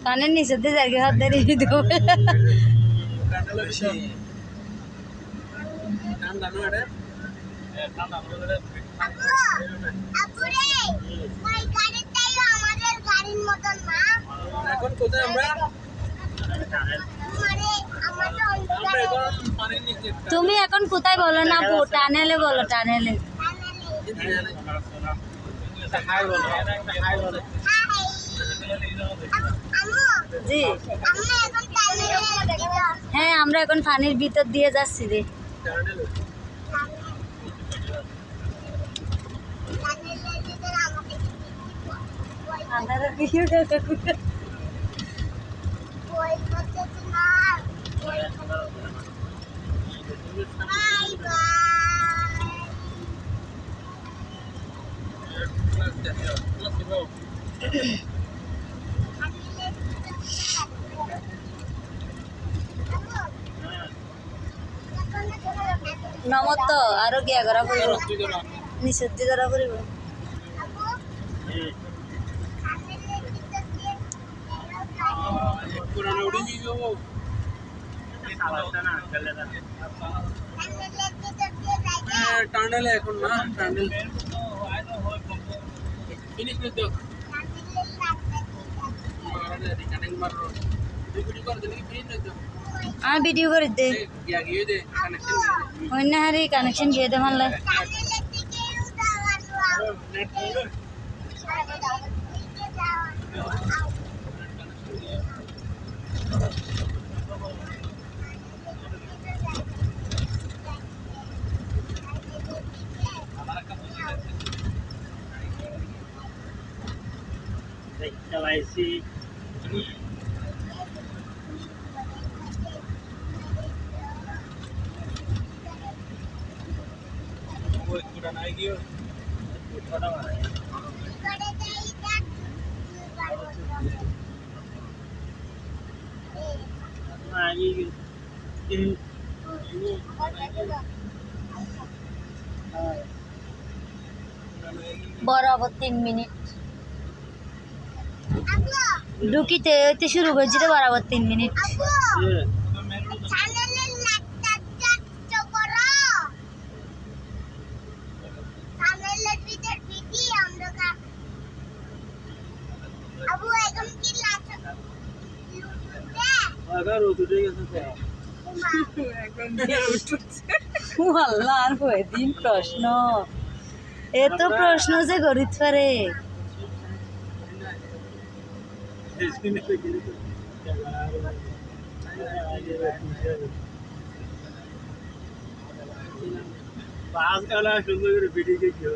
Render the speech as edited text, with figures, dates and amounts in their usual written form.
কানের নিচে দিয়ে যাই হাত ধরে দিতে হবে এখন কোথায় আমরা তুমি এখন কোথায় বলো না টানেলে বলো টানেলে জি হ্যাঁ আমরা এখন পানির ভিতর দিয়ে যাচ্ছি রে নমত আরো গিয়া করা পড়ব নিষেধি করা পড়ব টানেলে এখন না টানেল ফিনিশ করতে ভিডিও করে দে অন্য হারি কানেকশন গিয়ে দে মানলে চালাইছি বরাবর 3 মিনিট ঢুকিতে হইতে শুরু করছি রে বরাবর 3 মিনিট আল্লাহ আর কয়দিন প্রশ্ন এত প্রশ্ন যে গরিত পারে আজকাল সুন্দর করে ভিডিও